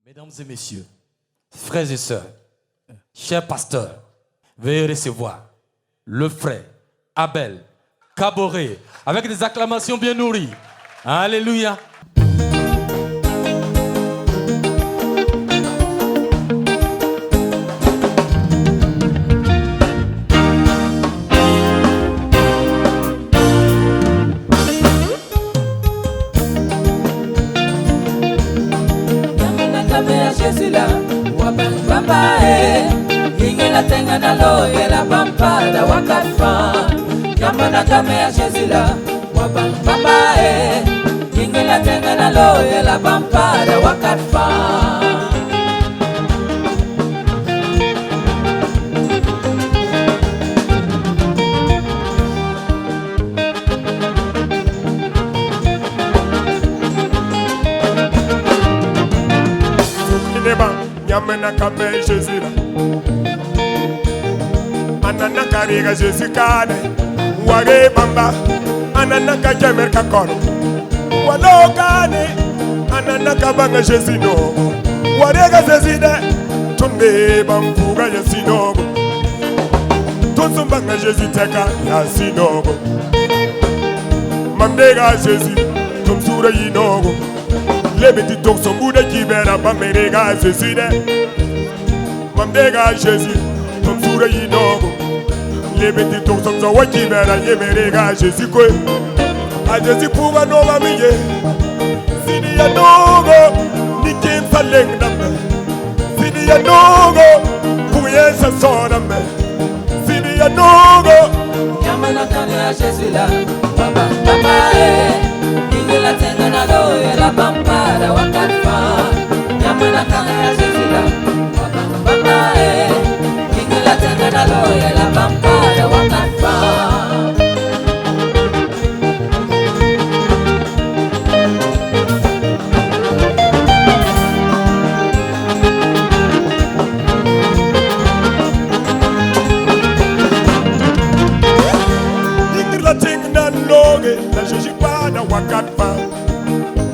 Mesdames et messieurs, frères et sœurs, chers pasteurs, veuillez recevoir le frère Abel Kaboré avec des acclamations bien nourries. Alléluia. Jésus là, wapamba ingela tenga na loye la pampa da wakatfa. Yamana kame ya Jésus là, wapamba ingela tenga na loye la pampa da wakatfa. Yamena kame Jésus la Anana kariga Jésus kane Ware bamba Anana kajemer kakoro Walo kane Anana kabanga Jésus no Warega Jésus de Tunde bamfuga Jésus no Tunsumbanga Jésus teka Yasi no Mamdega Jésus Tumsura yinogo Lebeti tok son boude kibera bamerega Jésus de Mamdega Jésus Tom sura yinogo Lebeti tok son zo wakibera yemerega Jésus kwe A Jésus pouva no mamiye Sidi ya nogo Nikim sa leng dame Sidi ya nogo Pouye sa son dame Sidi ya nogo Yamana kane ya Jésus la Baba ingela tenga na loye la pampa da wakatfa. Yamana kane ya Jésus la Baba ingela tenga na loye la pampa da wakatfa. Na Jésus pa na wakatfa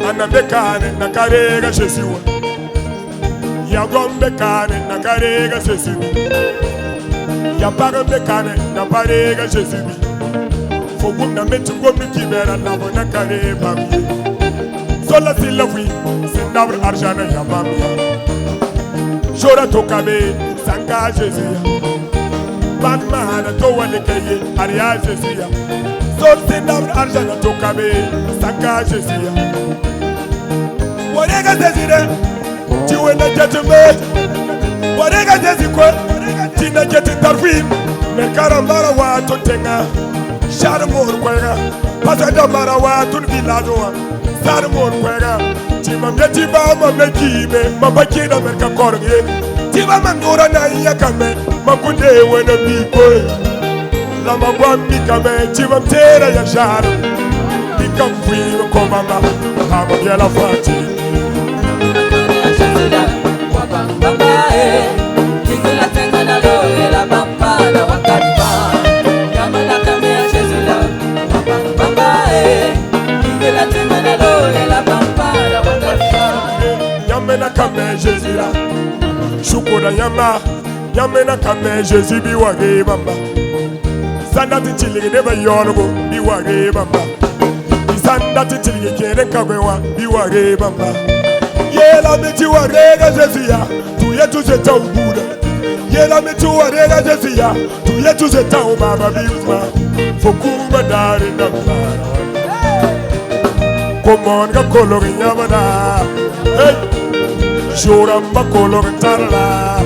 Anambekane na karega Jésus Ya gombekane na karega Jésus Ya parambekane na parega Jésus Fogum na metu gomi kibera na bona kare bamye Sola silawi sindabr arjana ya bamye Jora tokabe sanka Jésus Batman to walekeye aria Jésus Sol sindabr arjana tokabe sanka Jésus Warega Jésus Tiwe na jetume Warega Jésus kwa Tina jeti tarfim Merkara mara watu tenga Shar mor kwega Pasada mara watu viladoa Sar mor kwega Tima mjeti ba mamekibe Mabakina merka korge Tima mangura na iya kame Makunde wena bikwe Lama gwambi kame Tima mtera ya shar Bika mfwime komama Hama biela fati Ingela tenga na loye la pampa da wakatfa. Yamana kame ya Jésus la Baba ingela tenga na loye la pampa da wakatfa. Yamena kame Jésus la Shukura yama Yamena kame Jésus biwage bamba Sanda tichiligi neba yorugo biwage bamba Sanda tichiligi kene kagwewa biwage bamba Yela miti warega Jésus ya Tuye tuzeta ubuda Yela miti warega Jésus ya Tuye tuzeta umama biuma Fokuma dari nambara Komonga kolori nyamana Hey Shuramba kolori tarla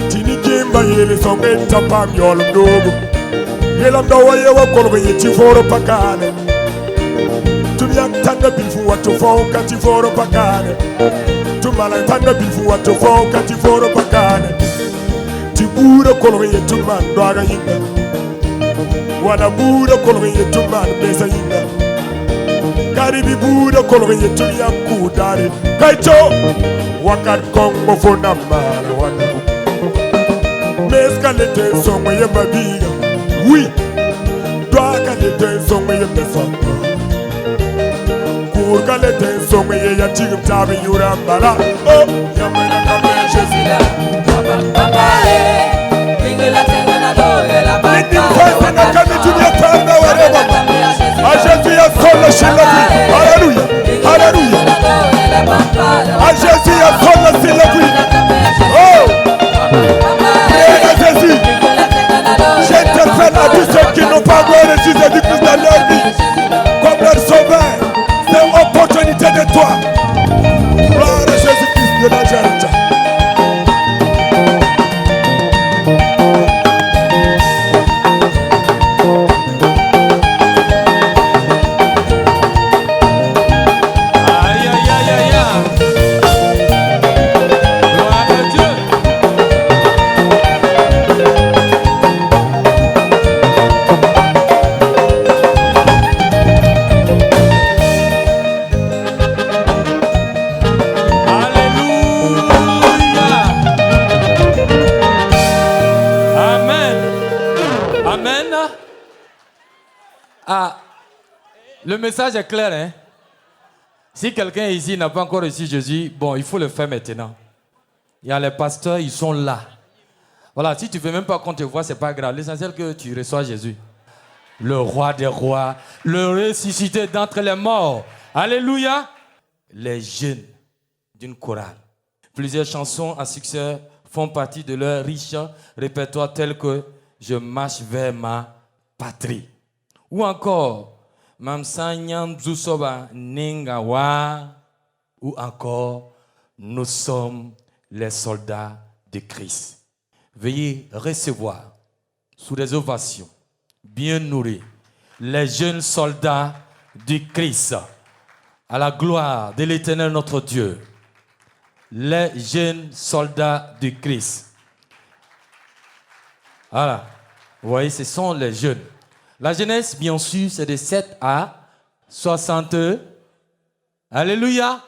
Tini kimba yele songe tapam yolum dogo Yela mdawa yewa kolori yetiforo pakane Tumyak tanda bifu watu fonka tiforo pakane Tumala tanda bifu watu fonka tiforo pakane Tibura kolori yetuman doaga yinga Wana bura kolori yetuman besa yinga Karibi bura kolori yetuman kudari Kaito Wakat kongo fona mara wana Meska lete songo ye mabiga Oui Doaga lete songo ye mesongo Urgale ten songe ye ya tigum tabi yurambala. Oh, yamana kamya Jésus là, papa, papa, il la terre na doye la papa. Nini fasa na kami tumia tanga wareba. A Jésus ya sola shila fi. Alléluia, alléluia. A Jésus ya sola shila fi. Oh, priez à Jésus. J'interpelle à tous ceux qui n'ont pas gloire de Jésus du Christ dans leur vie. Comme leur sauveur, c'est opportunité de toi. Gloire à Jésus-Christ de Nazareth. Aïe, aïe, aïe, aïe, aïe. Gloire à Dieu. Alléluia. Amen. Amen. Ah, le message est clair, hein? Si quelqu'un ici n'a pas encore reçu Jésus, bon, il faut le faire maintenant. Il y a les pasteurs, ils sont là. Voilà, si tu ne veux même pas qu'on te voit, ce n'est pas grave. L'essentiel que tu reçois Jésus. Le roi des rois, le ressuscité d'entre les morts. Alléluia. Les jeunes d'une chorale. Plusieurs chansons à succès font partie de leur riche répertoire tel que « Je marche vers ma patrie ». Ou encore « Mamsanyam Zusoba Ningawa » ou encore « Nous sommes les soldats de Christ ». Veuillez recevoir sous des ovations bien nourris les jeunes soldats du Christ à la gloire de l'Éternel notre Dieu. Les jeunes soldats du Christ. Voilà. Vous voyez, ce sont les jeunes. La jeunesse, bien sûr, c'est de 7 à 60. Alléluia.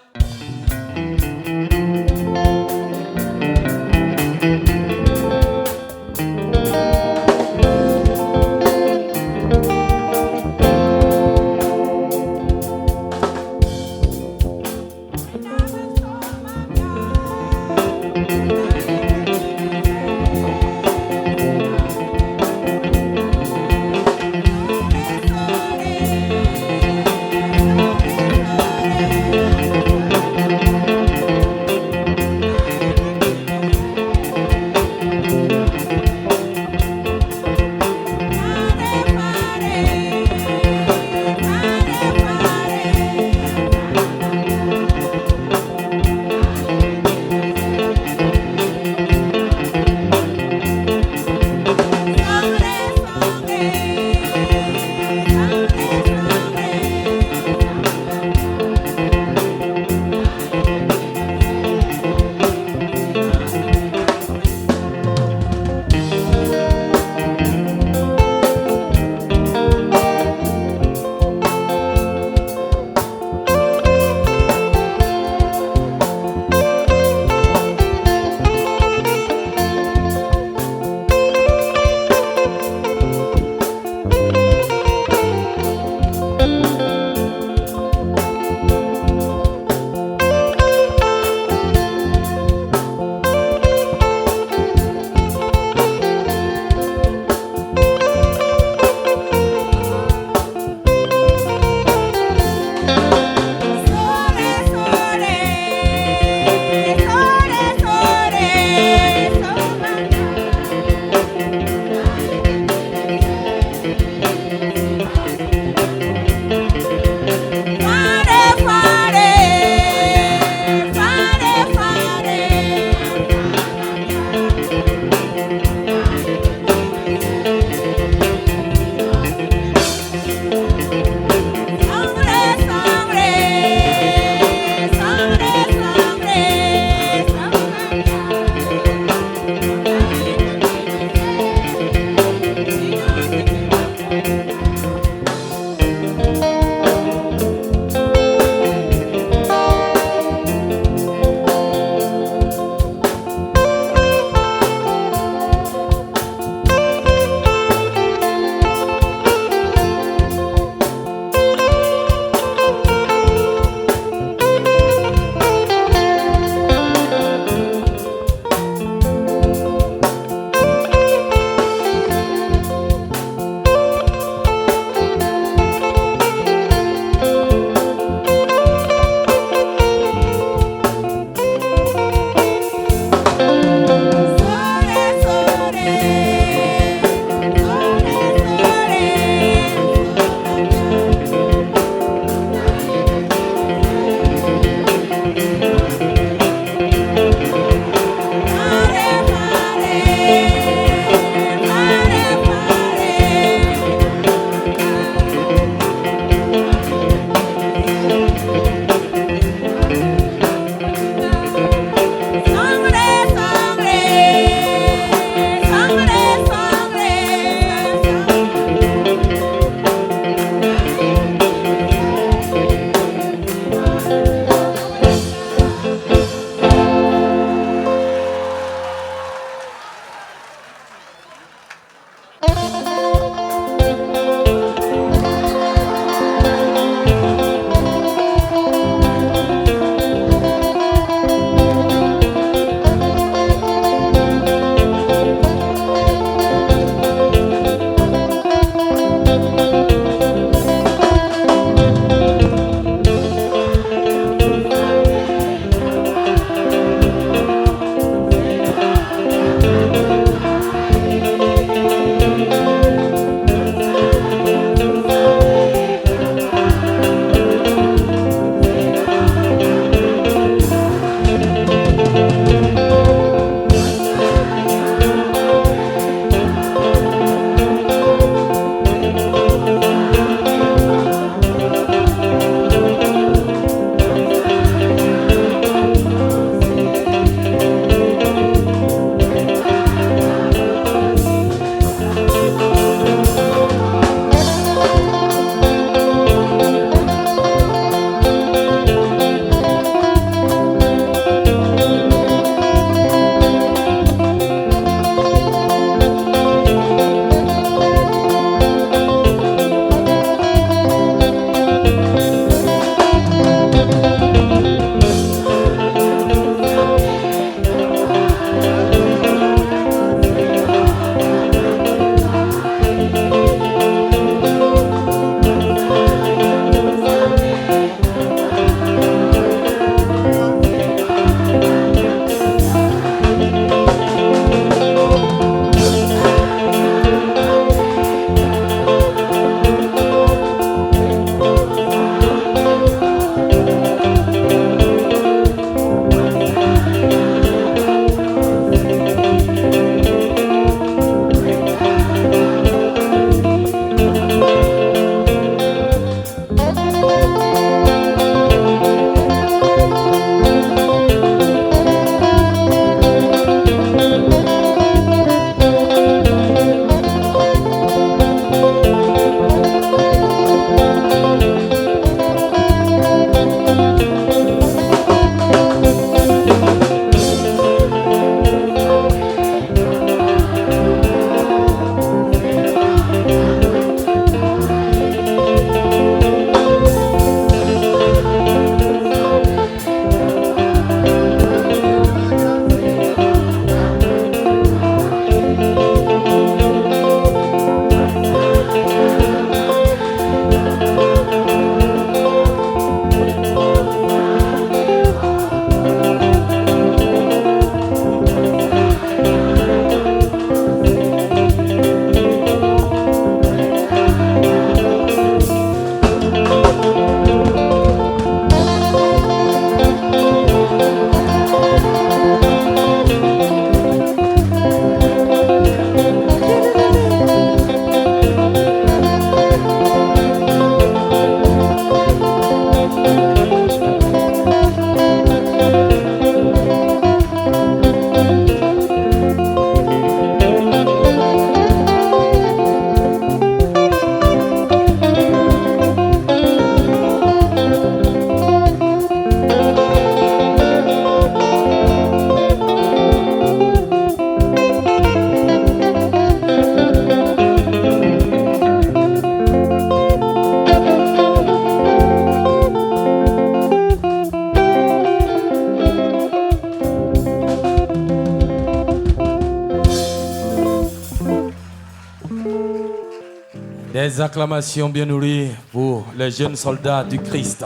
Des acclamations bien nourries pour les jeunes soldats du Christ.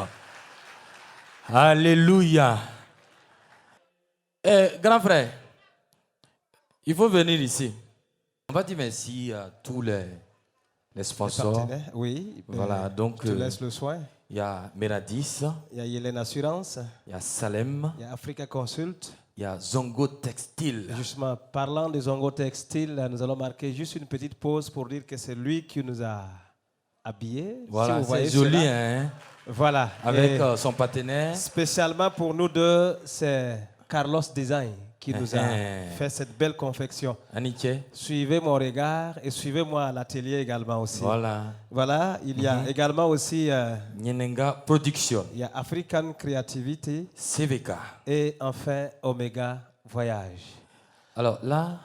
Alléluia. Grand frère, il faut venir ici. On va dire merci à tous les sponsors. Partenaires, oui. Voilà, donc Je te laisse le soin. il y a Meradis, Il y a Yellen Assurance, il y a Salem, il y a Africa Consult. il y a Zongo Textile. Justement, parlant des Zongo Textile, nous allons marquer juste une petite pause pour dire que c'est lui qui nous a habillés. Voilà, Si vous c'est voyez joli, cela. hein? Voilà. Avec Et son partenaire. spécialement pour nous deux, c'est Carlos Design qui nous a fait cette belle confection. Aniké. Suivez mon regard et suivez-moi à l'atelier également aussi. Voilà. Voilà, il y a également aussi Nyenenga Production. il y a African Creativity CVK. et enfin Omega Voyage. Alors là,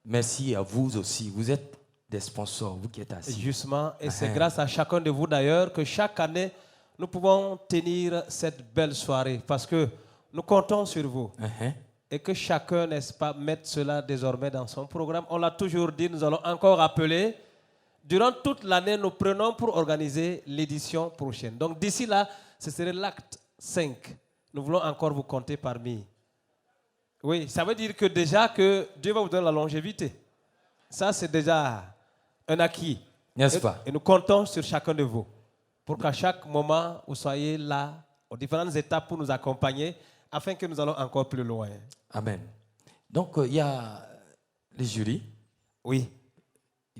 merci à vous aussi. Vous êtes des sponsors, vous qui êtes assis. Justement, et c'est grâce à chacun de vous d'ailleurs que chaque année, nous pouvons tenir cette belle soirée parce que nous comptons sur vous. Et que chacun, n'est-ce pas, mette cela désormais dans son programme. On l'a toujours dit, nous allons encore rappeler. Durant toute l'année, nous prenons pour organiser l'édition prochaine. Donc d'ici là, ce serait l'acte 5. Nous voulons encore vous compter parmi. Oui, ça veut dire que déjà que Dieu va vous donner la longévité. Ça, c'est déjà un acquis. N'est-ce pas? Et nous comptons sur chacun de vous pour qu'à chaque moment, vous soyez là, aux différentes étapes pour nous accompagner, afin que nous allons encore plus loin. Amen. Donc, il y a les jurys. Oui.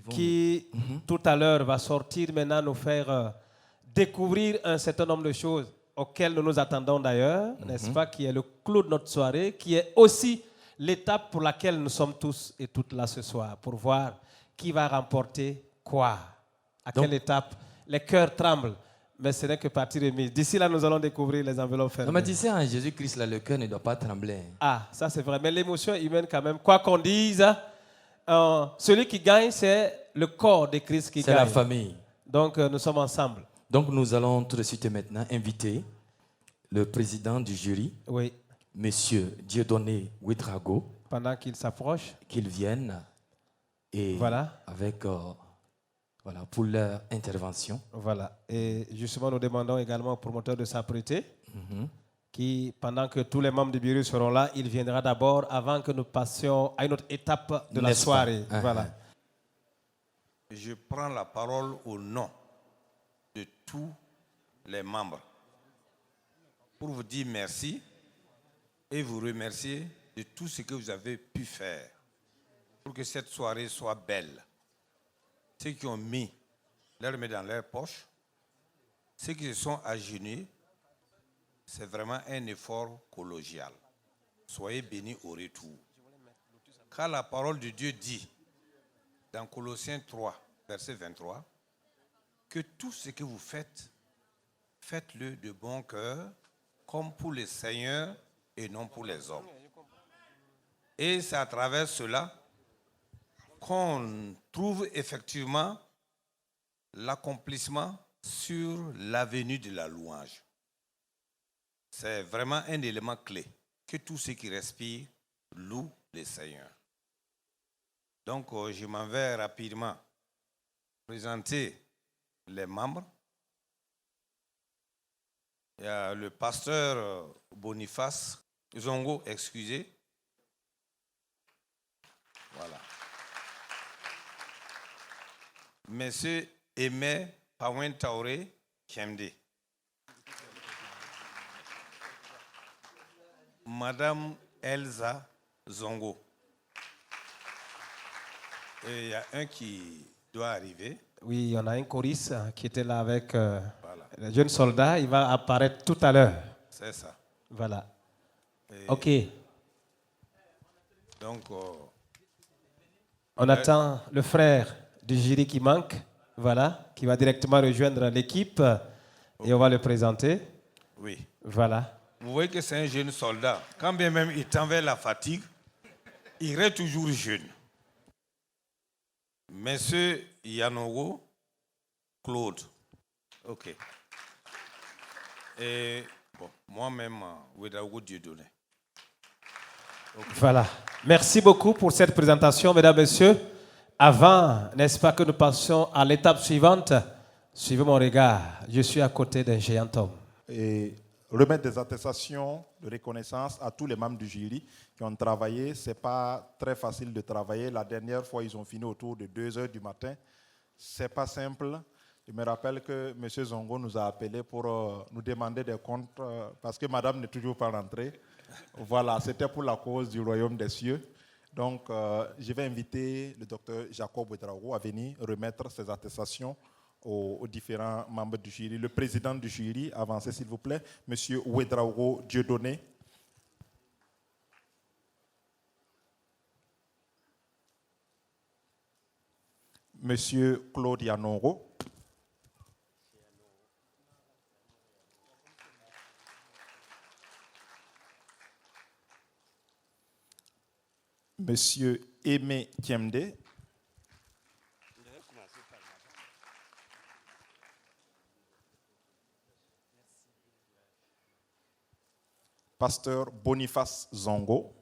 Qui, tout à l'heure, va sortir maintenant nous faire découvrir un certain nombre de choses auxquelles nous nous attendons d'ailleurs, n'est-ce pas, qui est le clou de notre soirée, qui est aussi l'étape pour laquelle nous sommes tous et toutes là ce soir, pour voir qui va remporter quoi. À quelle étape les cœurs tremblent. Mais ce n'est que partie remise. D'ici là, nous allons découvrir les enveloppes fermées. Non, mais tu sais, en Jésus-Christ, là, le cœur ne doit pas trembler. Ah, ça c'est vrai. Mais l'émotion humaine, quand même, quoi qu'on dise, celui qui gagne, c'est le corps de Christ qui gagne. C'est la famille. Donc, nous sommes ensemble. Donc, nous allons tout de suite maintenant inviter le président du jury, oui. Monsieur Dieudonné Ouedraogo, pendant qu'il s'approche, qu'il vienne et voilà. avec... voilà, pour leur intervention. Voilà. Et justement, nous demandons également au promoteur de s'apprêter, qui, pendant que tous les membres du bureau seront là, il viendra d'abord avant que nous passions à une autre étape de la soirée. Voilà. Je prends la parole au nom de tous les membres pour vous dire merci et vous remercier de tout ce que vous avez pu faire pour que cette soirée soit belle. Ceux qui ont mis leurs mains dans leurs poches, ceux qui se sont agenouillés, c'est vraiment un effort collégial. Soyez bénis au retour. Car la parole de Dieu dit, dans Colossiens 3, verset 23, que tout ce que vous faites, faites-le de bon cœur, comme pour le Seigneur et non pour les hommes. Et c'est à travers cela qu'on trouve effectivement l'accomplissement sur l'avenue de la louange. C'est vraiment un élément clé, que tous ceux qui respirent louent le Seigneur. Donc, je m'en vais rapidement présenter les membres. Il y a le pasteur Boniface Zongo, excusez. Voilà. Monsieur Aimé Pawen Taoré Kemde. Madame Elsa Zongo. Et il y a un qui doit arriver. Oui, il y en a un choriste qui était là avec le jeune soldat. Il va apparaître tout à l'heure. C'est ça. Voilà. Et OK. Donc, on attend le frère du jury qui manque, voilà, qui va directement rejoindre l'équipe et on va le présenter. oui. Voilà. Vous voyez que c'est un jeune soldat. Quand bien même il tend vers la fatigue, il reste toujours jeune. Monsieur Yanogo Claude. OK. Et bon, moi-même, Ouedraogo Dieudonné. Okay. Voilà. Merci beaucoup pour cette présentation, mesdames, messieurs. Avant, n'est-ce pas, que nous passions à l'étape suivante, suivez mon regard, je suis à côté d'un géant homme. Et remettre des attestations de reconnaissance à tous les membres du jury qui ont travaillé. Ce n'est pas très facile de travailler. La dernière fois, ils ont fini autour de 2 heures du matin. Ce n'est pas simple. Je me rappelle que M. Zongo nous a appelés pour nous demander des comptes parce que madame n'est toujours pas rentrée. Voilà, c'était pour la cause du royaume des cieux. Donc, je vais inviter le docteur Jacob Ouedraogo à venir remettre ses attestations aux différents membres du jury. Le président du jury, avancez s'il vous plaît, M. Ouedraogo Dieudonné. M. Claude Yanoro. Monsieur Aimé Kiemde. Pasteur Boniface Zongo.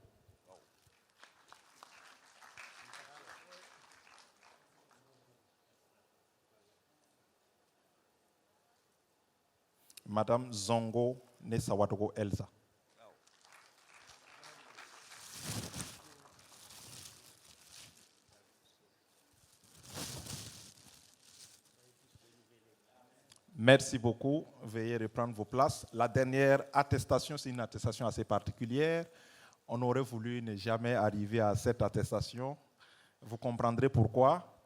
Madame Zongo Nesawadogo Elsa. Merci beaucoup. Veuillez reprendre vos places. La dernière attestation, c'est une attestation assez particulière. On aurait voulu ne jamais arriver à cette attestation. Vous comprendrez pourquoi.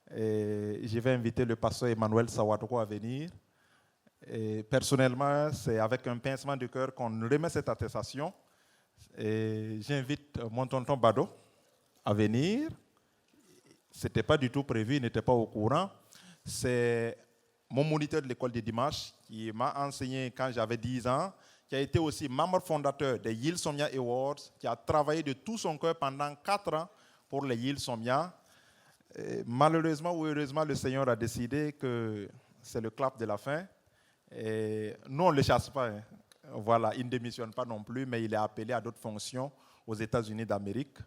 Et je vais inviter le pasteur Emmanuel Sawadoko à venir. Et personnellement, c'est avec un pincement de cœur qu'on remet cette attestation. Et j'invite mon tonton Bado à venir. Ce n'était pas du tout prévu, il n'était pas au courant. C'est mon moniteur de l'école de dimanche qui m'a enseigné quand j'avais 10 ans, qui a été aussi membre fondateur des Yil Somia Awards, qui a travaillé de tout son cœur pendant 4 ans pour les Yil Somia. Et malheureusement ou heureusement, le Seigneur a décidé que c'est le clap de la fin. Et nous, on ne le chasse pas. Hein. Voilà, il ne démissionne pas non plus, mais il est appelé à d'autres fonctions aux États-Unis d'Amérique.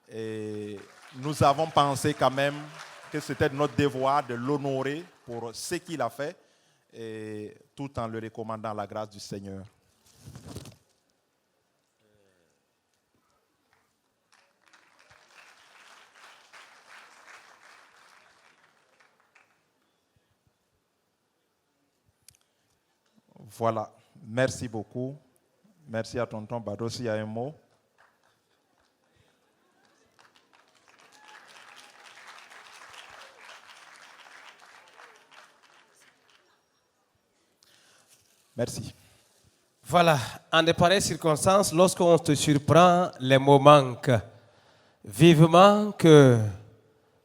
Et nous avons pensé quand même que c'était notre devoir de l'honorer pour ce qu'il a fait, et tout en le recommandant à la grâce du Seigneur. Voilà, merci beaucoup. Merci à tonton Bado, s'il y a un mot. Merci. Voilà, en de pareilles circonstances, lorsqu'on te surprend, les mots manquent. Vivement que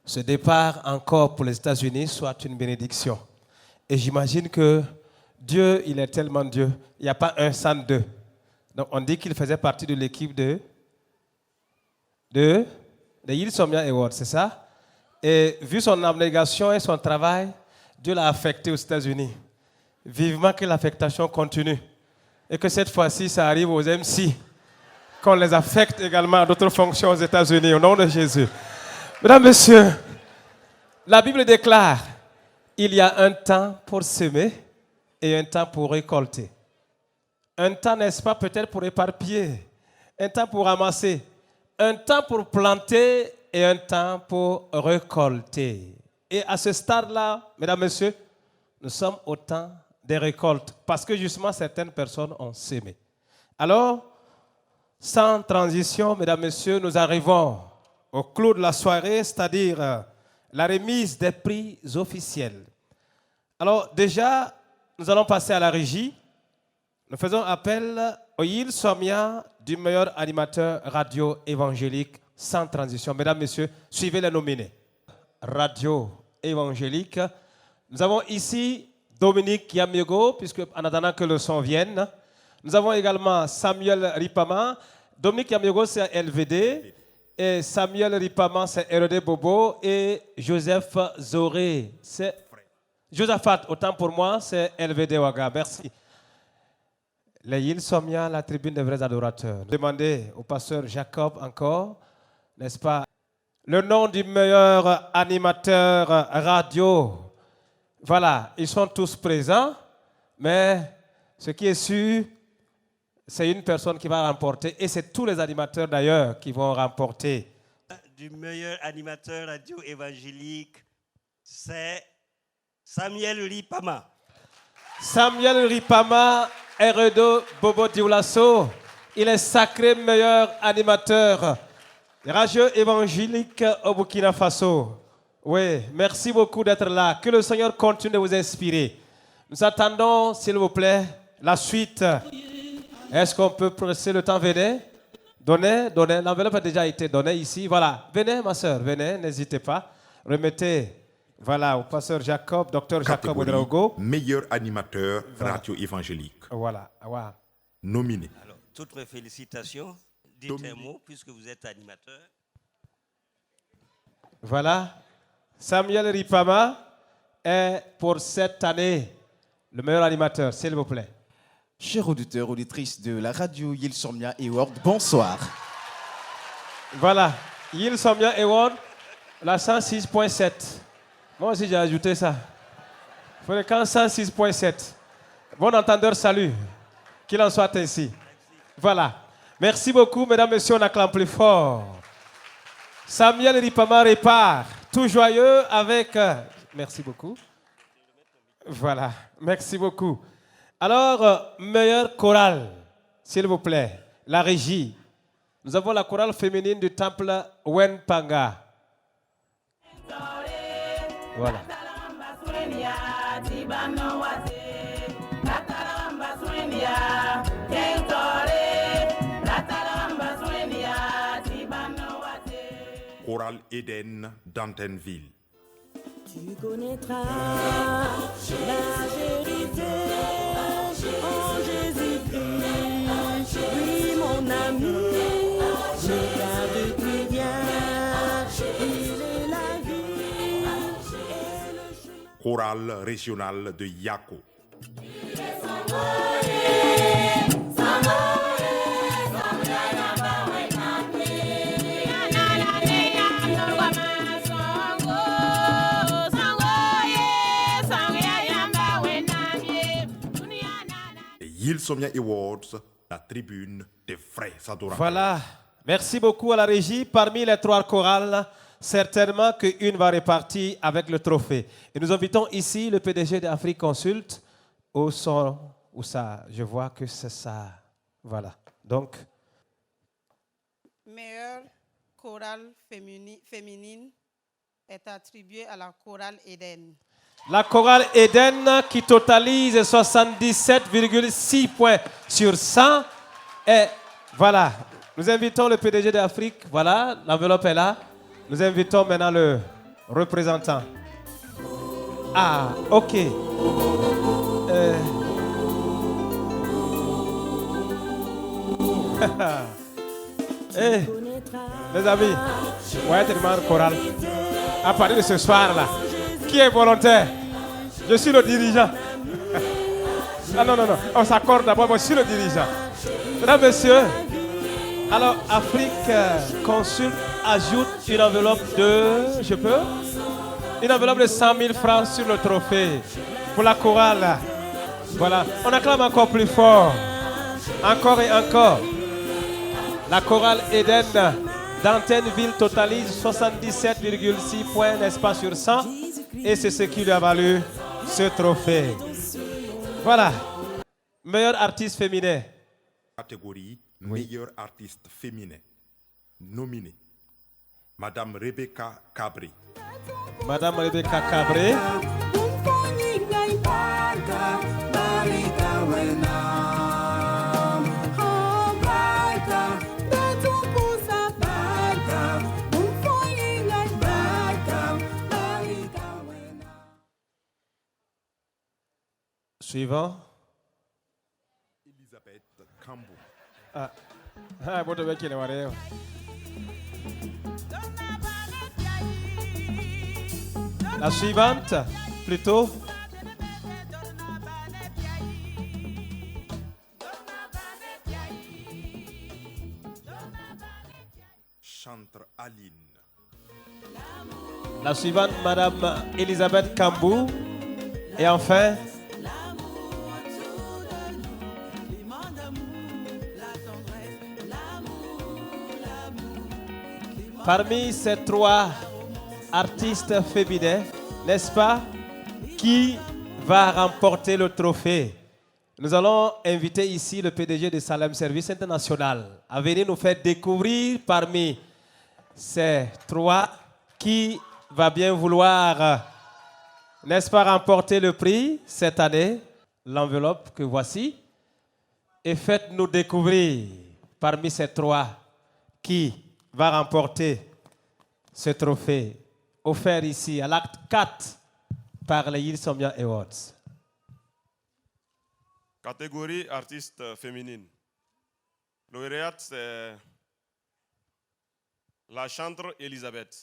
ce départ encore pour les États-Unis soit une bénédiction. Et j'imagine que Dieu, il est tellement Dieu. Il n'y a pas un sans deux. Donc on dit qu'il faisait partie de l'équipe de Yil Somia Awards, c'est ça? Et vu son abnégation et son travail, Dieu l'a affecté aux États-Unis. Vivement que l'affectation continue. Et que cette fois-ci, ça arrive aux MC. Qu'on les affecte également à d'autres fonctions aux États-Unis, au nom de Jésus. Mesdames, Messieurs, la Bible déclare, il y a un temps pour semer et un temps pour récolter. Un temps, n'est-ce pas, peut-être pour éparpiller. Un temps pour ramasser. Un temps pour planter et un temps pour récolter. Et à ce stade-là, mesdames, messieurs, nous sommes au temps des récoltes, parce que justement certaines personnes ont sémé. Alors, sans transition, mesdames, messieurs, nous arrivons au clou de la soirée, c'est-à-dire la remise des prix officiels. Alors déjà, nous allons passer à la régie. Nous faisons appel au Yil Somia du meilleur animateur radio évangélique sans transition. Mesdames, messieurs, suivez les nominés. Radio évangélique. Nous avons ici Dominique Yamiego, puisque en attendant que le son vienne. Nous avons également Samuel Ripama. Dominique Yamiego, c'est LVD. Et Samuel Ripama, c'est RD Bobo. Et Joseph Zoré, c'est Josaphat, autant pour moi, c'est LVD Ouaga. Merci. Les Yil Somia, la tribune des vrais adorateurs. Demandez au pasteur Jacob encore, n'est-ce pas, le nom du meilleur animateur radio. Voilà, ils sont tous présents, mais ce qui est sûr, c'est une personne qui va remporter, et c'est tous les animateurs d'ailleurs qui vont remporter. Du meilleur animateur radio évangélique, c'est Samuel Ripama. Samuel Ripama, R2 Bobo Dioulasso, il est sacré meilleur animateur radio évangélique au Burkina Faso. Oui, merci beaucoup d'être là. Que le Seigneur continue de vous inspirer. Nous attendons, s'il vous plaît, la suite. Est-ce qu'on peut presser le temps? Venez. Donnez. L'enveloppe a déjà été donnée ici. Voilà. Venez, ma soeur, venez, n'hésitez pas. Remettez, voilà, au pasteur Jacob, docteur Jacob Ouedraogo. Meilleur animateur radio évangélique. Voilà. Wow. Nominé. Alors, toutes mes félicitations. Dites un mot puisque vous êtes animateur. Voilà. Samuel Ripama est pour cette année le meilleur animateur, s'il vous plaît. Chers auditeurs, auditrices de la radio Yilsomnia Award, bonsoir. Voilà, Yilsomnia Award, la 106.7. Moi aussi j'ai ajouté ça. Fréquence 106.7. Bon entendeur, salut. Qu'il en soit ainsi. Voilà. Merci beaucoup, mesdames, messieurs, on acclame plus fort. Samuel Ripama répare, tout joyeux avec... merci beaucoup. Voilà, merci beaucoup. Alors, meilleure chorale, s'il vous plaît, la régie. Nous avons la chorale féminine du temple Wenpanga. Voilà. Chorale Eden d'Antenville. Tu connaîtras la vérité en Jésus-Christ. Oui, mon ami, regarde plus bien. Il est la vie et le chemin. Chorale régionale de Yako. Yilsomnia Awards, la tribune des vrais adorateurs. Voilà, merci beaucoup à la régie. Parmi les trois chorales, certainement qu'une va repartir avec le trophée. Et nous invitons ici le PDG d'Afrique Consult au son, où ça, je vois que c'est ça. Voilà, donc. Meilleure chorale féminine est attribuée à la chorale Eden. La chorale Eden qui totalise 77,6 points sur 100. Et voilà, nous invitons le PDG d'Afrique. Voilà, l'enveloppe est là. Nous invitons maintenant le représentant. Ah, ok. Les amis, ouais, tellement chorale. À partir de ce soir-là, qui est volontaire? Je suis le dirigeant. Ah non, on s'accorde d'abord, moi je suis le dirigeant. Mesdames, messieurs, alors Afrique Consult ajoute une enveloppe de, une enveloppe de 100 000 francs sur le trophée pour la chorale. Voilà, on acclame encore plus fort. Encore et encore. La chorale Eden d'Antenville totalise 77,6 points, n'est-ce pas, sur 100. Et c'est ce qui lui a valu ce trophée. Voilà. Meilleur artiste féminin. Catégorie meilleur artiste féminin. Nominé. Madame Rebecca Cabré. Madame Rebecca Cabré. Suivant. Elisabeth Kambo. Bon, tu veux qu'il ait la suivante, plutôt. Chantre Aline. La suivante, Madame Elisabeth Kambou. Et enfin, parmi ces trois artistes féminins, n'est-ce pas, qui va remporter le trophée? Nous allons inviter ici le PDG de Salem Service International à venir nous faire découvrir parmi ces trois qui va bien vouloir, n'est-ce pas, remporter le prix cette année. L'enveloppe que voici. Et faites-nous découvrir parmi ces trois qui va remporter ce trophée offert ici à l'acte 4 par les Hillsomnia Awards. Catégorie artiste féminine. Lauréate, c'est la chantre Elisabeth.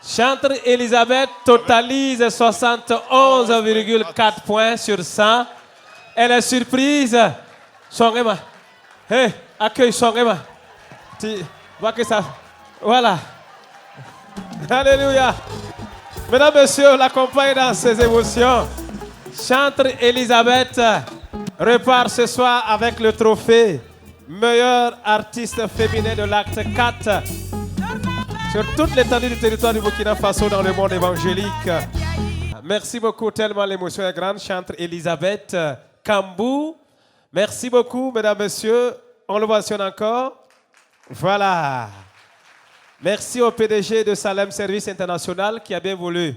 Chantre Elisabeth totalise 71,4 points sur 100. Elle est surprise. Songema. Hey, accueille Songema. Tu vois que ça. Voilà. Alléluia. Mesdames, Messieurs, l'accompagne dans ses émotions. Chantre Elisabeth repart ce soir avec le trophée meilleure artiste féminin de l'acte 4 sur toute l'étendue du territoire du Burkina Faso dans le monde évangélique. Merci beaucoup, tellement l'émotion est grande. Chantre Elisabeth Kambou. Merci beaucoup, mesdames, messieurs. On le mentionne encore. Voilà. Merci au PDG de Salem Service International qui a bien voulu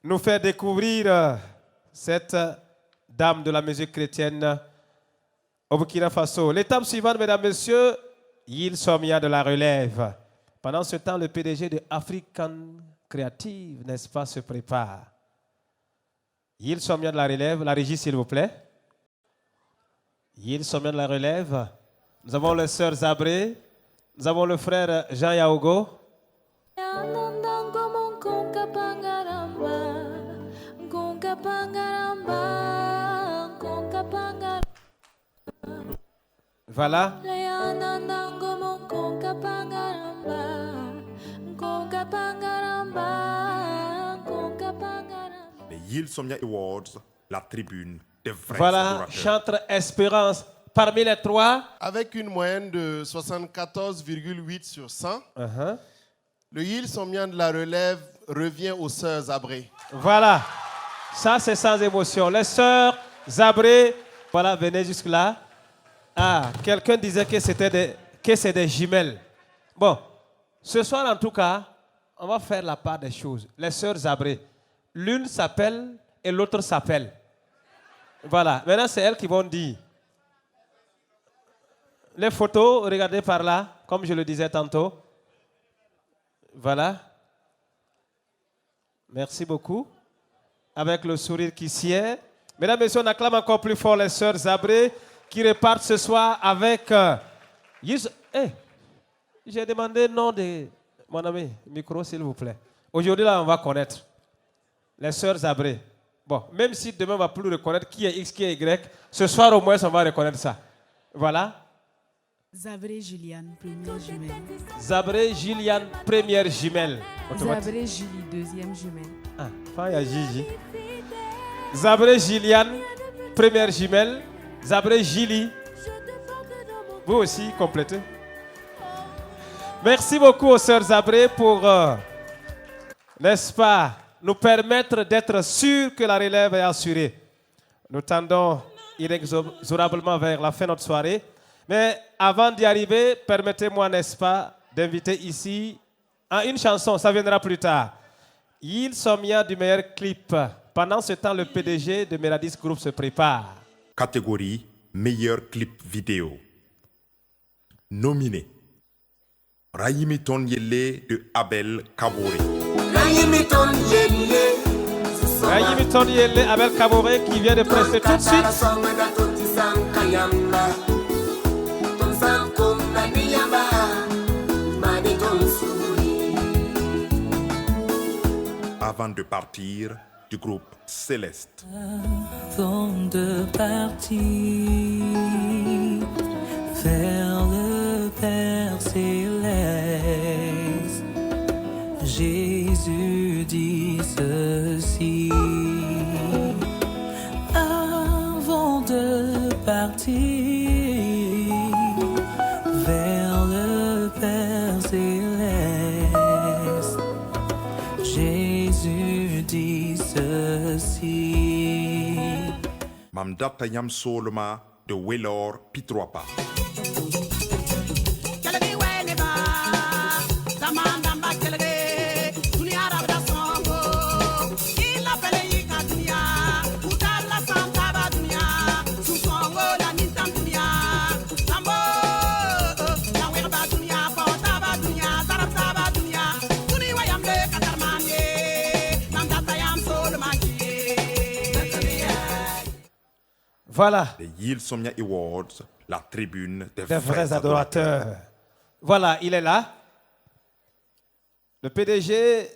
nous faire découvrir cette dame de la musique chrétienne au Burkina Faso. L'étape suivante, mesdames, messieurs, Hillsomnia de la relève. Pendant ce temps, le PDG de African Creative, n'est-ce pas, se prépare. Hillsomnia de la relève, la régie, s'il vous plaît. Hillsomnia de la relève. Nous avons les sœurs Zabré. Nous avons le frère Jean Yaogo. Voilà. Les Hillsomnia Awards, la tribune des vrais Voilà, adorateurs. chantre Espérance. Parmi les trois, avec une moyenne de 74,8 sur 100, le Hillsomnia de la relève revient aux sœurs Zabré. voilà. Ça, c'est sans émotion. Les sœurs Zabré, voilà, venez jusque-là. Ah, quelqu'un disait que c'est des jumelles. Bon, ce soir, en tout cas, on va faire la part des choses. Les sœurs Zabré, l'une s'appelle et l'autre s'appelle. Voilà, maintenant, c'est elles qui vont dire. Les photos, regardez par là, comme je le disais tantôt. Voilà. Merci beaucoup. Avec le sourire qui sied. Mesdames et messieurs, on acclame encore plus fort les sœurs Zabré qui repartent ce soir avec... j'ai demandé le nom de mon ami. Micro, s'il vous plaît. Aujourd'hui, là, on va connaître les sœurs Zabré. Bon, même si demain, on ne va plus reconnaître qui est X, qui est Y, ce soir, au moins, on va reconnaître ça. Voilà. Zabré Juliane, première jumelle. Zabré Juliane, première jumelle. Zabré Julie, deuxième jumelle. Ah, il y a Gigi. Zabré Juliane, première jumelle. Zabré Julie. Vous aussi, complétez. Merci beaucoup aux sœurs Zabré pour, n'est-ce pas, nous permettre d'être sûrs que la relève est assurée. Nous tendons inexorablement vers la fin de notre soirée. Mais avant d'y arriver, permettez-moi, n'est-ce pas, d'inviter ici à une chanson, ça viendra plus tard. Hillsomnia du meilleur clip. Pendant ce temps, le PDG de Meradis Group se prépare. Catégorie meilleur clip vidéo. Nominé Rayimiton Yele de Abel Kaboré. Rayimiton Yele. Rayimiton Yele, Abel Kaboré qui vient de prester tout de suite. Avant de partir du groupe Céleste. Avant de partir vers le Père Céleste, j'ai Jésus dit ceci avant de partir vers le Père céleste. Jésus dit ceci. Mamdata yam solma de Welor Pitroapa. Voilà. Les Yilsomnia Awards, la tribune des vrais adorateurs. Voilà, il est là. Le PDG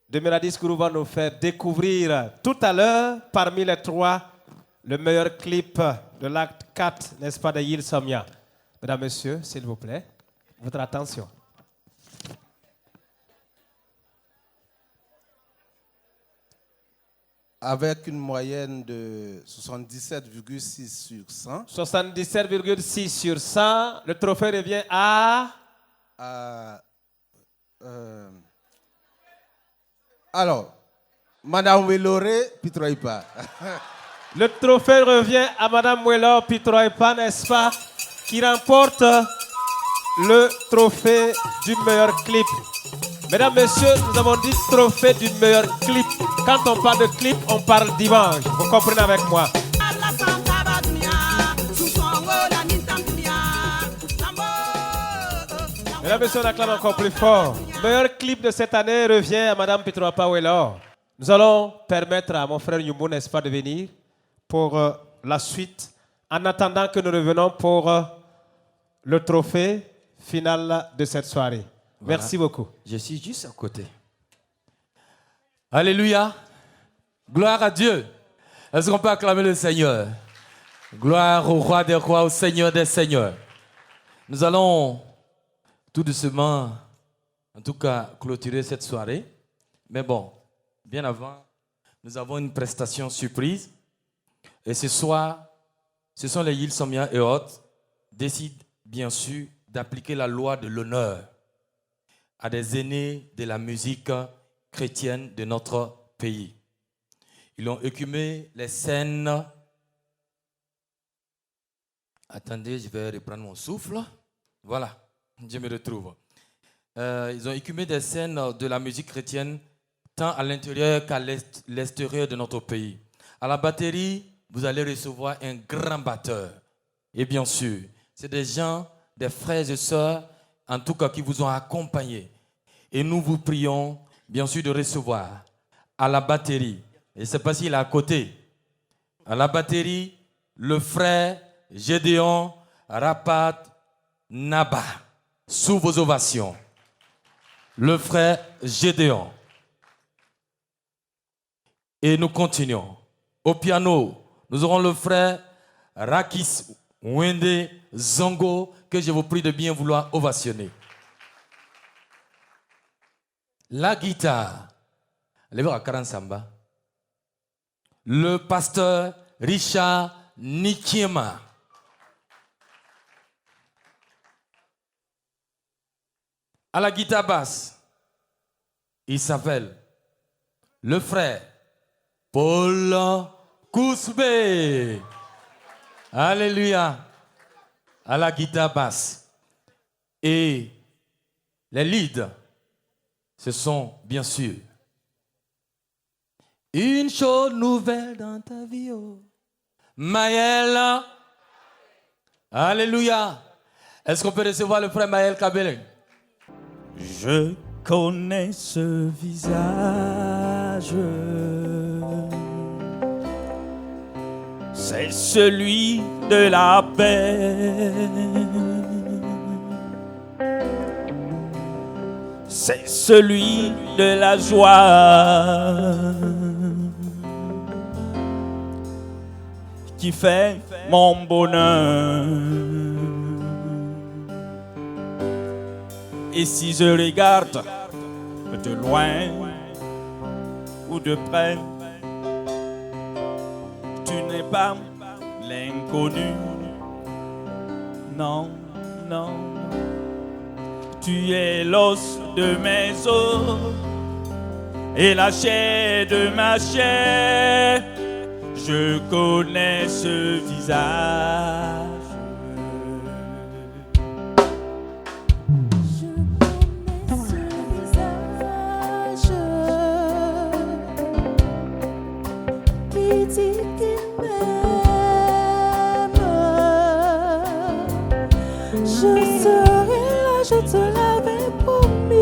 de Miradis Group va nous faire découvrir tout à l'heure, parmi les trois, le meilleur clip de l'acte 4, n'est-ce pas, de Yilsomnia. Mesdames, Messieurs, s'il vous plaît, votre attention. Avec une moyenne de 77,6 sur 100. 77,6 sur 100. Le trophée revient à... Alors, Madame Weloré Pitroipa. Le trophée revient à Madame Welor Pitroipa, n'est-ce pas, qui remporte le trophée du meilleur clip. Mesdames, Messieurs, nous avons dit trophée du meilleur clip. Quand on parle de clip, on parle d'image. Vous comprenez avec moi? Mesdames, Messieurs, on acclame encore plus fort. Le meilleur clip de cette année revient à Madame Pitroipa Welor. Nous allons permettre à mon frère Yumbo, n'est-ce pas, de venir pour la suite, en attendant que nous revenons pour le trophée final de cette soirée. Voilà. Merci beaucoup. Je suis juste à côté. Alléluia. Gloire à Dieu. Est-ce qu'on peut acclamer le Seigneur? Gloire au roi des rois, au Seigneur des seigneurs. Nous allons tout doucement, en tout cas, clôturer cette soirée. Mais bon, bien avant, nous avons une prestation surprise. Et ce soir, ce sont les Yilsomnia et autres décident bien sûr d'appliquer la loi de l'honneur à des aînés de la musique chrétienne de notre pays. Ils ont écumé les scènes. Attendez, je vais reprendre mon souffle. Voilà, je me retrouve. Ils ont écumé des scènes de la musique chrétienne tant à l'intérieur qu'à l'extérieur de notre pays. À la batterie, vous allez recevoir un grand batteur. Et bien sûr, c'est des gens, des frères et sœurs, en tout cas, qui vous ont accompagnés. Et nous vous prions, bien sûr, de recevoir à la batterie. Et je ne sais pas s'il est à côté. À la batterie, le frère Gédéon Rapat Naba. Sous vos ovations. Le frère Gédéon. Et nous continuons. Au piano, nous aurons le frère Rakis Wende Zongo, que je vous prie de bien vouloir ovationner. La guitare, le pasteur Richard Nikiema. À la guitare basse, il s'appelle le frère Paul Kousbe. Alléluia. À la guitare basse. Et les leads, ce sont bien sûr une chose nouvelle dans ta vie, oh. Maël. Alléluia. Est-ce qu'on peut recevoir le frère Maël Kabele? Je connais ce visage. C'est celui de la paix. C'est celui de la joie qui fait mon bonheur. Et si je regarde de loin ou de près. Tu n'es pas l'inconnu, non, non. Tu es l'os de mes os et la chair de ma chair. Je connais ce visage. Qui dit qu'il m'aime? Je serai là, je te l'avais promis.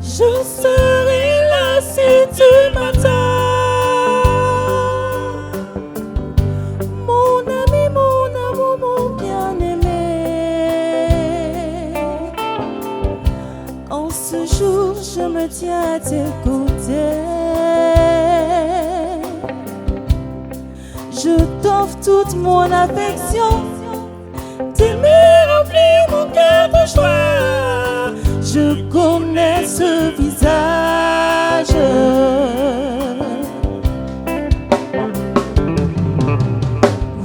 Je serai là si tu m'attends. Mon ami, mon amour, mon bien-aimé. En ce jour, je me tiens à tes côtés. Je t'offre toute mon affection. T'aimer remplir mon cœur de joie. Je connais ce visage.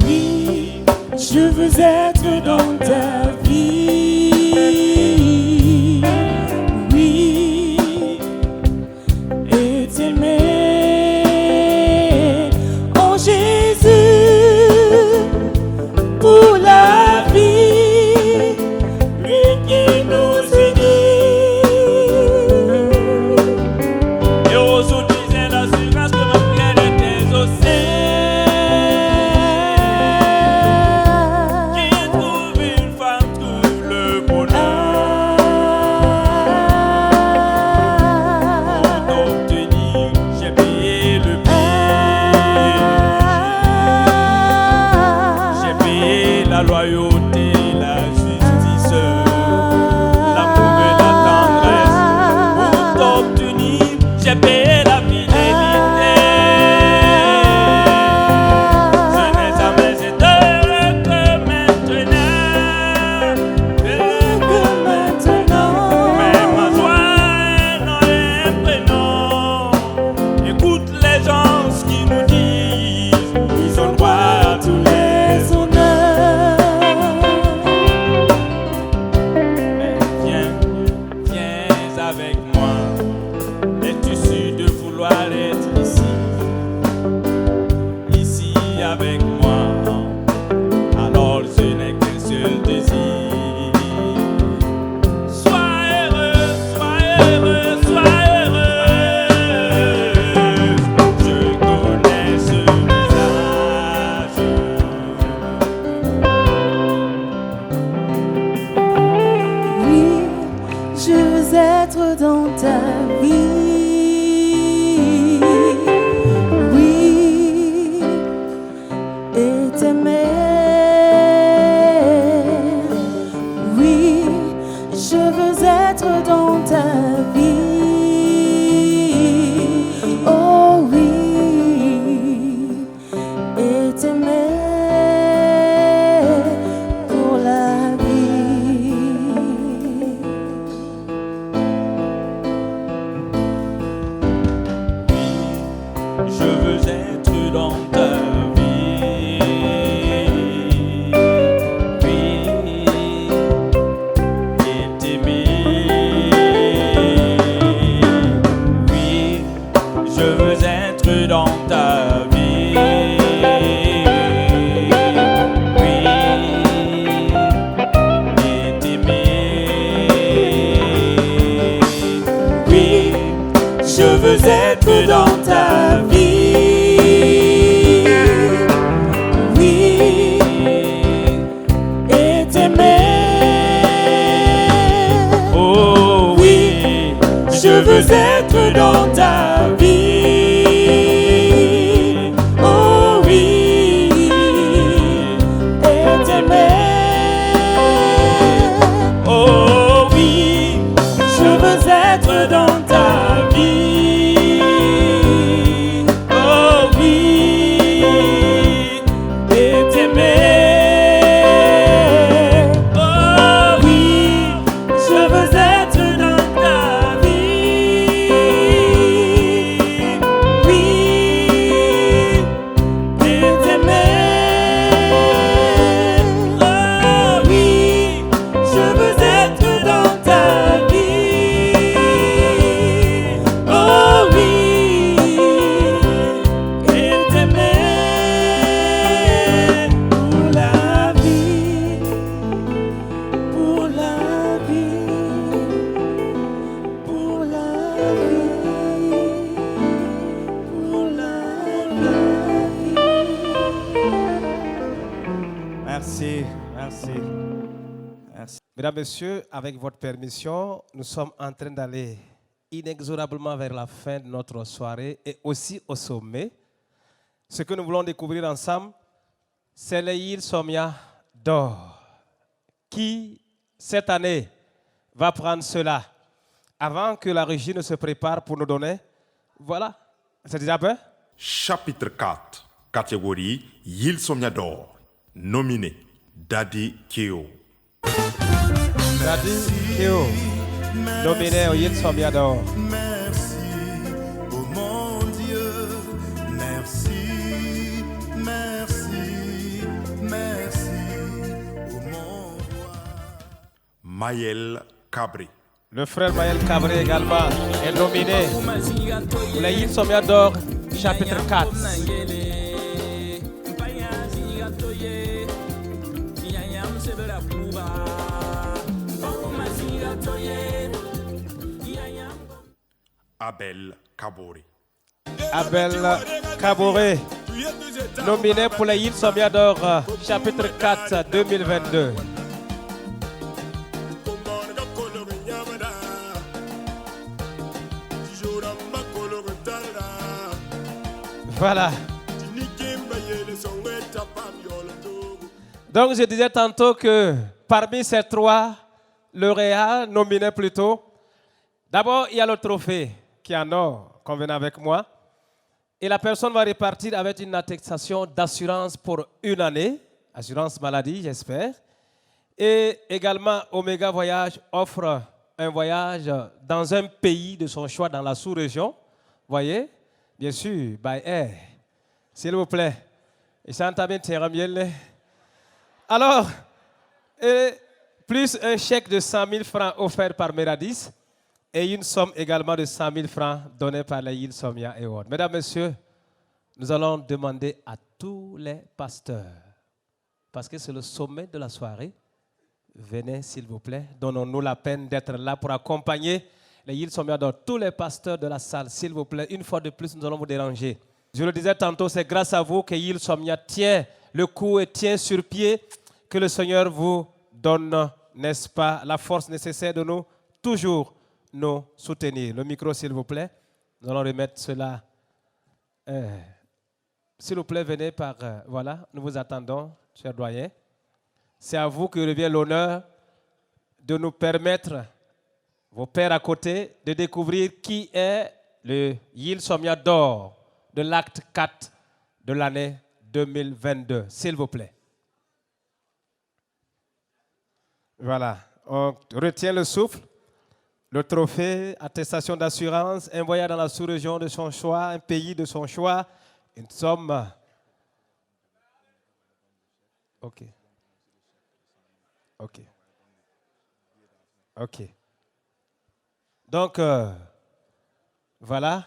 Oui, je veux être dans ta vie. Oui, et t'aimer. Oh Jésus, pour la vie, lui qui nous unit. Et aujourd'hui, j'ai l'assurance que ma prière est exaucée. Qui trouve une femme trouve le bonheur. Pour t'obtenir, j'ai payé le prix. J'ai payé la loyauté, la justice, l'amour et la tendresse. Pour t'obtenir, j'ai payé la fidélité. Je n'ai jamais été heureux que maintenant. Mais ma joie a un nom et un prénom. Écoute les gens ce qu'ils nous disent. Ils ont droit à tous les honneurs. Mais viens, viens avec moi. Es-tu sûr de vouloir être ici? Ici avec moi. Alors je n'ai qu'un seul désir. Sois heureux, sois heureux, sois heureux. Je connais ce visage. Oui, je veux être dans ta vie. Oui, et t'aimer. Mesdames, Messieurs, avec votre permission, nous sommes en train d'aller inexorablement vers la fin de notre soirée et aussi au sommet. Ce que nous voulons découvrir ensemble, c'est le Yil Somya d'or. Qui, cette année, va prendre cela avant que la régie ne se prépare pour nous donner? Voilà, c'est déjà bien? Chapitre 4, catégorie Yil Somya d'or. Nominé Daddy Keo. Daddy Keo, nominé au Yil Somya d'or. Merci, oh mon Dieu, merci, merci, merci, oh mon roi. Maël Cabré. Le frère Maël Cabré également est nominé pour le Yil Somya d'or, chapitre 4. Abel Kaboré. Abel Kaboré, nominé pour le Yil Somya d'or, chapitre 4, 2022. Voilà. Donc je disais tantôt que parmi ces trois lauréats nominés plutôt, d'abord il y a le trophée qui est en or, convenez avec moi. Et la personne va repartir avec une attestation d'assurance pour une année, assurance maladie j'espère. Et également Omega Voyage offre un voyage dans un pays de son choix dans la sous-région. Voyez, bien sûr, by air. S'il vous plaît. Alors, plus un chèque de 100 000 francs offert par Meradis et une somme également de 100 000 francs donnée par la Yil Somya Award. Mesdames, Messieurs, nous allons demander à tous les pasteurs, parce que c'est le sommet de la soirée, venez s'il vous plaît, donnons-nous la peine d'être là pour accompagner les Yil Somya d'or. Tous les pasteurs de la salle, s'il vous plaît, une fois de plus, nous allons vous déranger. Je le disais tantôt, c'est grâce à vous que Yil Somya tient le coup et tient sur pied, que le Seigneur vous donne, n'est-ce pas, la force nécessaire de nous toujours nous soutenir. Le micro, s'il vous plaît. Nous allons remettre cela. S'il vous plaît, venez par... voilà, nous vous attendons, cher doyen. C'est à vous que revient l'honneur de nous permettre, vos pères à côté, de découvrir qui est le Yil Somya d'or de l'acte 4 de l'année 2022. S'il vous plaît. Voilà, on retient le souffle, le trophée, attestation d'assurance, un voyage dans la sous-région de son choix, un pays de son choix, une somme. Ok. Ok. Ok. Donc, voilà.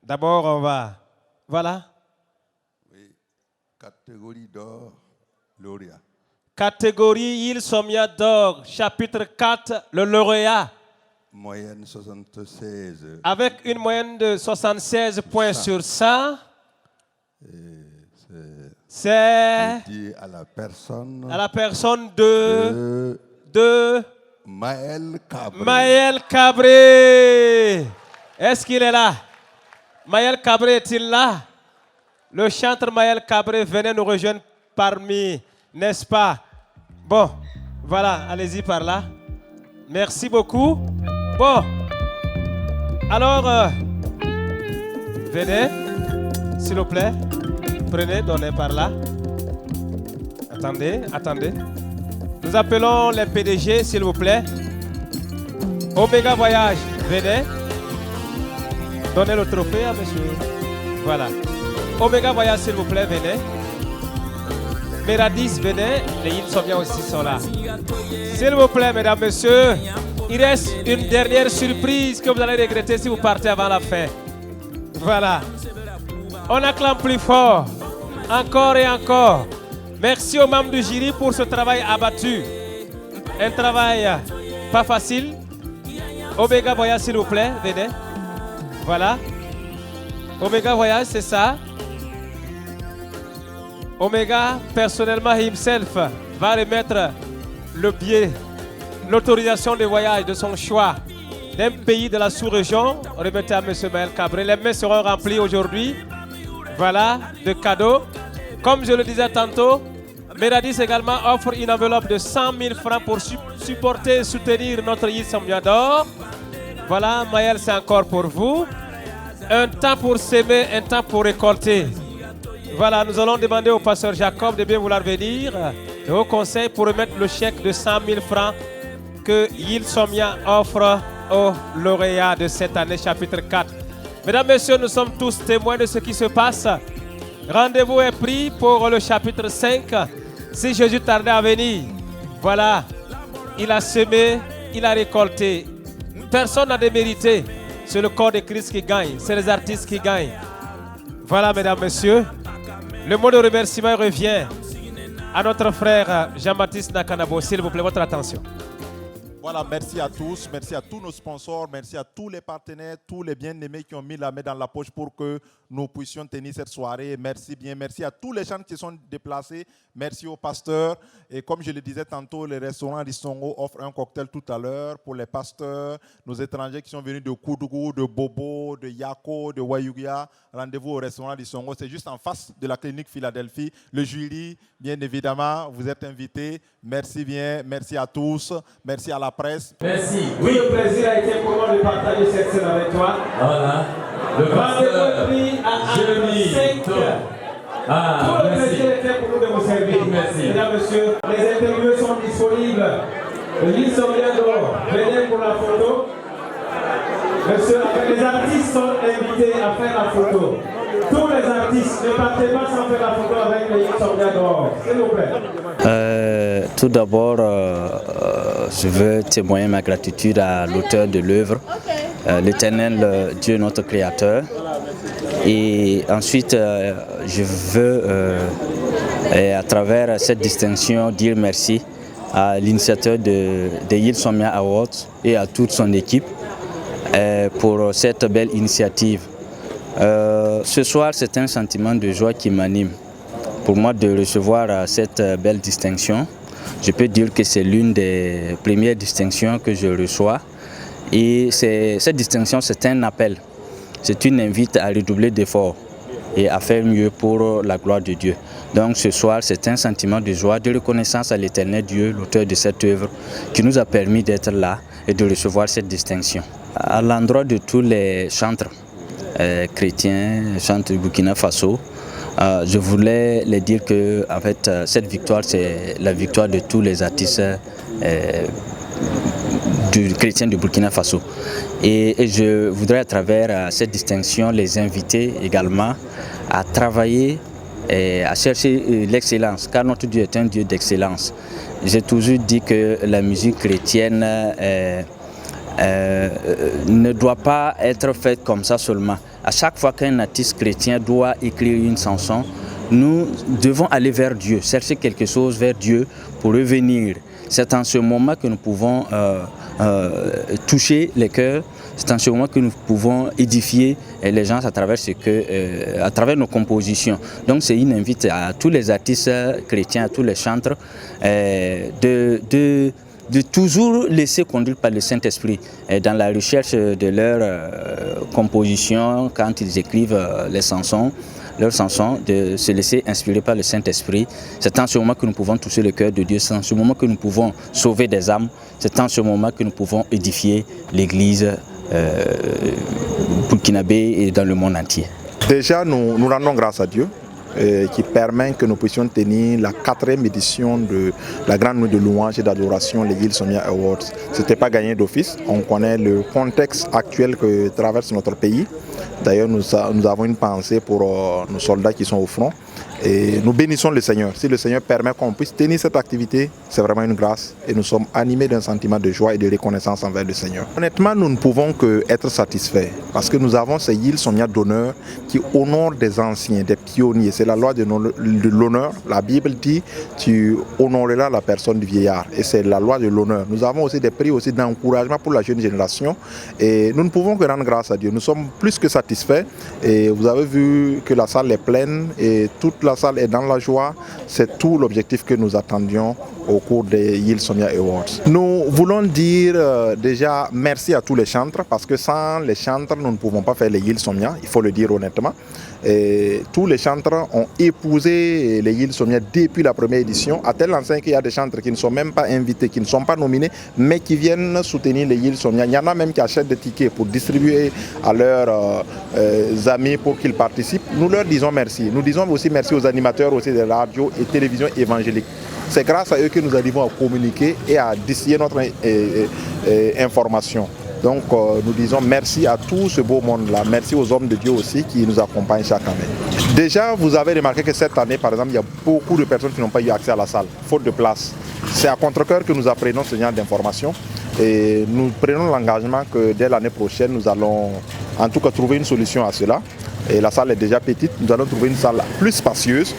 D'abord, on va... Voilà. Oui, catégorie d'or, lauréat. Catégorie Yil Somya d'or, chapitre 4, le lauréat. Moyenne 76. Avec une moyenne de 76 points sur 100. C'est à la personne. À la personne de Maël Cabré. Maël Cabré. Est-ce qu'il est là? Maël Cabré est-il là? Le chanteur Maël Cabré, venez nous rejoindre parmi, n'est-ce pas? Bon, voilà, allez-y par là. Merci beaucoup. Bon, alors, venez, s'il vous plaît. Prenez, donnez par là. Attendez, attendez. Nous appelons les PDG, s'il vous plaît. Omega Voyage, venez. Donnez le trophée à monsieur. Voilà. Omega Voyage, s'il vous plaît, venez. Meradis, venez. Les Yil Somya aussi sont là. S'il vous plaît, mesdames, messieurs, il reste une dernière surprise que vous allez regretter si vous partez avant la fin. Voilà. On acclame plus fort. Encore et encore. Merci aux membres du jury pour ce travail abattu. Un travail pas facile. Omega Voyage, s'il vous plaît, venez. Voilà. Omega Voyage, c'est ça. Omega, personnellement himself, va remettre le billet, l'autorisation de voyage de son choix d'un pays de la sous-région, remettez à M. Maël Cabré. Les mains seront remplies aujourd'hui, voilà, de cadeaux. Comme je le disais tantôt, Méradis également offre une enveloppe de 100 000 francs pour supporter et soutenir notre Yves Somnia d'or. Voilà, Maël, c'est encore pour vous. Un temps pour s'aimer, un temps pour récolter. Voilà, nous allons demander au pasteur Jacob de bien vouloir venir et au conseil pour remettre le chèque de 100 000 francs que Yves Somnia offre aux lauréats de cette année, chapitre 4. Mesdames, Messieurs, nous sommes tous témoins de ce qui se passe. Rendez-vous est pris pour le chapitre 5. Si Jésus tardait à venir, voilà, il a semé, il a récolté. Personne n'a démérité. C'est le corps de Christ qui gagne, c'est les artistes qui gagnent. Voilà, mesdames, messieurs, le mot de remerciement revient à notre frère Jean-Baptiste Nakanabo. S'il vous plaît, votre attention. Voilà, merci à tous nos sponsors, merci à tous les partenaires, tous les bien-aimés qui ont mis la main dans la poche pour que nous puissions tenir cette soirée. Merci bien, merci à tous les gens qui sont déplacés, merci aux pasteurs. Et comme je le disais tantôt, le restaurant Ristongo offre un cocktail tout à l'heure pour les pasteurs, nos étrangers qui sont venus de Koudougou, de Bobo, de Yako, de Wayugia. Rendez-vous au restaurant Ristongo, c'est juste en face de la clinique Philadelphie. Le jury, bien évidemment, vous êtes invités. Merci bien, merci à tous, merci à la presse. Merci. Oui, le plaisir a été pour moi de partager cette scène avec toi. Voilà. Le pasteur Jérémy. Tout le plaisir était pour nous de vous servir. Merci. Mesdames, Messieurs, les interviews sont disponibles. Ils sont bien dehors. Venez pour la photo. Monsieur, les artistes sont invités à faire la photo. Tous les artistes, ne partez pas sans faire la photo avec les Ils sont bien dehors. S'il vous plaît. Tout d'abord, je veux témoigner ma gratitude à l'auteur de l'œuvre, l'Éternel Dieu notre Créateur. Et ensuite, je veux, à travers cette distinction, dire merci à l'initiateur de Yves Somnia Awards et à toute son équipe pour cette belle initiative. Ce soir, c'est un sentiment de joie qui m'anime. Pour moi, de recevoir cette belle distinction, je peux dire que c'est l'une des premières distinctions que je reçois. Et cette distinction, c'est un appel. C'est une invite à redoubler d'efforts et à faire mieux pour la gloire de Dieu. Donc ce soir, c'est un sentiment de joie, de reconnaissance à l'Éternel Dieu, l'auteur de cette œuvre, qui nous a permis d'être là et de recevoir cette distinction. À l'endroit de tous les chantres chrétiens, chantres du Burkina Faso, je voulais les dire que en fait, cette victoire, c'est la victoire de tous les artistes chrétiens du Burkina Faso. Et je voudrais à travers cette distinction les inviter également à travailler et à chercher l'excellence, car notre Dieu est un Dieu d'excellence. J'ai toujours dit que la musique chrétienne ne doit pas être faite comme ça seulement. À chaque fois qu'un artiste chrétien doit écrire une chanson, nous devons aller vers Dieu, chercher quelque chose vers Dieu pour revenir. C'est en ce moment que nous pouvons toucher les cœurs, c'est en ce moment que nous pouvons édifier les gens à travers nos compositions. Donc c'est une invite à tous les artistes chrétiens, à tous les chantres, de toujours laisser conduire par le Saint-Esprit dans la recherche de leurs compositions, quand ils écrivent leurs chansons, de se laisser inspirer par le Saint-Esprit. C'est en ce moment que nous pouvons toucher le cœur de Dieu, c'est en ce moment que nous pouvons sauver des âmes, c'est en ce moment que nous pouvons édifier l'Église burkinabé et dans le monde entier. Déjà, nous rendons grâce à Dieu qui permet que nous puissions tenir la 4e édition de la grande nuit de louange et d'adoration, les Yves Somnia Awards. Ce n'était pas gagné d'office, on connaît le contexte actuel que traverse notre pays. D'ailleurs, nous avons une pensée pour nos soldats qui sont au front. Et nous bénissons le Seigneur. Si le Seigneur permet qu'on puisse tenir cette activité, c'est vraiment une grâce. Et nous sommes animés d'un sentiment de joie et de reconnaissance envers le Seigneur. Honnêtement, nous ne pouvons qu'être satisfaits. parce que nous avons ces Yil Somia d'honneur qui honorent des anciens, des pionniers. C'est la loi de l'honneur. La Bible dit tu honoreras la personne du vieillard et c'est la loi de l'honneur. Nous avons aussi des prix aussi d'encouragement pour la jeune génération et nous ne pouvons que rendre grâce à Dieu. Nous sommes plus que satisfaits et vous avez vu que la salle est pleine et toute la salle est dans la joie. C'est tout l'objectif que nous attendions au cours des Yil Somia Awards. Nous voulons dire déjà merci à tous les chantres parce que sans les chantres, nous ne pouvons pas faire les Yil Somia, il faut le dire honnêtement. Et tous les chantres ont épousé les Yil Somia depuis la première édition, à tel enseigne qu'il y a des chantres qui ne sont même pas invités, qui ne sont pas nominés, mais qui viennent soutenir les Yil Somia. Il y en a même qui achètent des tickets pour distribuer à leurs amis pour qu'ils participent. Nous leur disons merci. Nous disons aussi merci aux animateurs aussi de radio et télévision évangélique. C'est grâce à eux que nous arrivons à communiquer et à distiller notre information. Donc nous disons merci à tout ce beau monde-là. Merci aux hommes de Dieu aussi qui nous accompagnent chaque année. Déjà, vous avez remarqué que cette année, par exemple, il y a beaucoup de personnes qui n'ont pas eu accès à la salle, faute de place. C'est à contre-cœur que nous apprenons ce genre d'informations. Et nous prenons l'engagement que dès l'année prochaine, nous allons en tout cas trouver une solution à cela. Et la salle est déjà petite, nous allons trouver une salle plus spacieuse.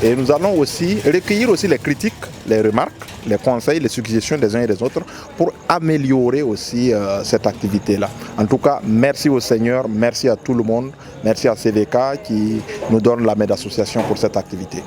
Et nous allons aussi recueillir aussi les critiques, les remarques, les conseils, les suggestions des uns et des autres pour améliorer aussi cette activité-là. En tout cas, merci au Seigneur, merci à tout le monde, merci à CVK qui nous donne la main d'association pour cette activité.